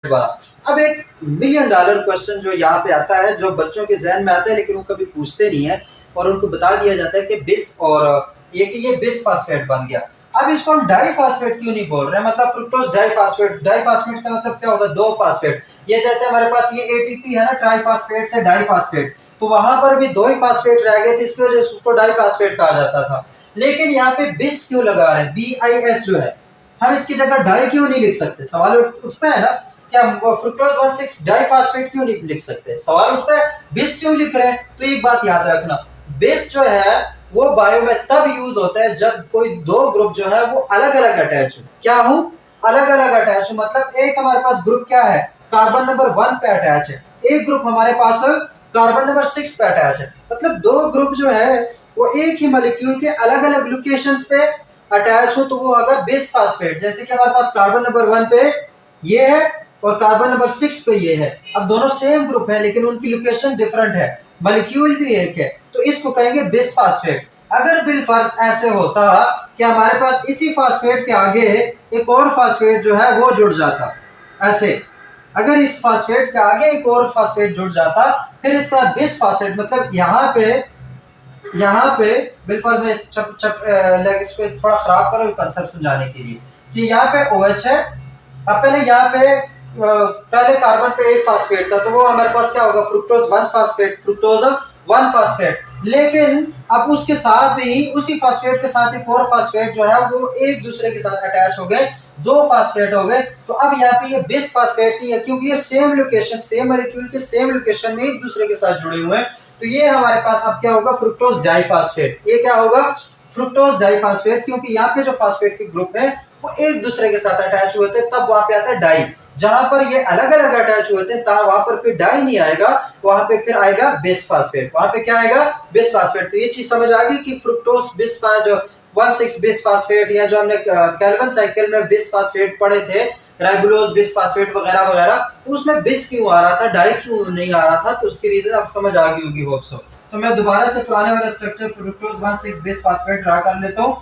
अब एक million dollar question जो यहाँ पे आता है, जो बच्चों के जहन में आता है लेकिन वो कभी पूछते नहीं है, और उनको बता दिया जाता है कि बिस और ये बिस फास्फेट बन गया। अब इसको हम डाई फास्फेट क्यों नहीं बोल रहे हैं, मतलब fructose diphosphate. Diphosphate का मतलब क्या होगा, दो फास्फेट। ये जैसे हमारे पास ये एटीपी है ना, ट्राई फास्फेट से डाई फास्फेट, तो वहां पर भी दो ही फास्फेट रह गए थे, इसकी वजह से उसको डाई फास्फेट कहा जाता था। लेकिन यहाँ पे बिस क्यों लगा रहे हैं, BIS जो है, हम इसकी जगह डाई क्यों नहीं लिख सकते? सवाल उठता है ना, क्या फ्रुक्टोज 1,6 डाइफॉस्फेट क्यों नहीं लिख सकते? सवाल उठता है बेस क्यों लिख रहे हैं? तो एक बात याद रखना, बेस जो है वो बायो में तब यूज होता है जब कोई दो ग्रुप जो है वो अलग अलग अटैच हो। क्या हो? अलग अलग अटैच हो। मतलब एक हमारे पास ग्रुप क्या है, कार्बन नंबर 1 पे अटैच है, एक ग्रुप हमारे पास कार्बन नंबर 6 पे अटैच है। मतलब दो ग्रुप जो है वो एक ही मॉलिक्यूल के अलग अलग लोकेशंस पे अटैच हो, तो वो होगा बेस फास्फेट। जैसे कि हमारे पास कार्बन नंबर 1 पे ये है और कार्बन नंबर 6 पे ये है। अब दोनों सेम ग्रुप है लेकिन उनकी लोकेशन डिफरेंट है, मॉलिक्यूल भी एक है, तो इसको कहेंगे बिस फास्फेट। अगर बिलफर्ज ऐसे होता कि हमारे पास इसी फास्फेट के आगे एक और फास्फेट जो है वो जुड़ जाता, ऐसे अगर इस फास्फेट के आगे एक और फास्फेट जुड़ जाता, फिर इसका बिस फास्फेट, मतलब यहाँ पे बिल्कुल मैं इसको थोड़ा खराब करूँ कंसेप्ट समझाने के लिए, कि यहाँ पे OH है। अब पहले यहाँ पे पहले कार्बन पे एक फास्फेट था, तो वो हमारे पास क्या होगा, फ्रुक्टोज 1 फास्फेट। लेकिन अब उसके साथ ही उसी फास्फेट के साथ एक और फास्फेट जो है वो एक दूसरे के साथ अटैच हो गए, दो फास्फेट हो गए। तो अब यहाँ पे ये बिस फास्फेट नहीं है, क्योंकि ये सेम लोकेशन, सेम मॉलिक्यूल के सेम लोकेशन में एक दूसरे के साथ जुड़े हुए हैं। तो ये हमारे पास अब क्या होगा, फ्रुक्टोज डाइफास्फेट। ये क्या होगा, फ्रुक्टोज डाइफास्फेट, क्योंकि यहाँ पे जो फास्फेट के ग्रुप है वो एक दूसरे के साथ अटैच हुए थे, तब वहां पे आता है डाई। जहां पर ये अलग अलग अटैच हुए थे तब वहां पर फिर डाई नहीं आएगा, वहां पे फिर आएगा बिस फास्फेट। वहां पे क्या आएगा, बिस फास्फेट। तो ये चीज समझ आ गई कि फ्रुक्टोज बिस जो 1,6 बिस फास्फेट, या जो हमने कैल्विन साइकिल में बिस फास्फेट पढ़े थे, राइबोलोज बिस फास्फेट वगैरह वगैरह, तो उसमें बिस क्यों आ रहा था, डाई क्यों नहीं आ रहा था? तो उसकी रीजन अब समझ आ गई होगी, होप सो। तो मैं दोबारा से पुराने वाला स्ट्रक्चर फ्रुक्टोज 1,6 बिस फास्फेट ड्रा कर लेता हूँ।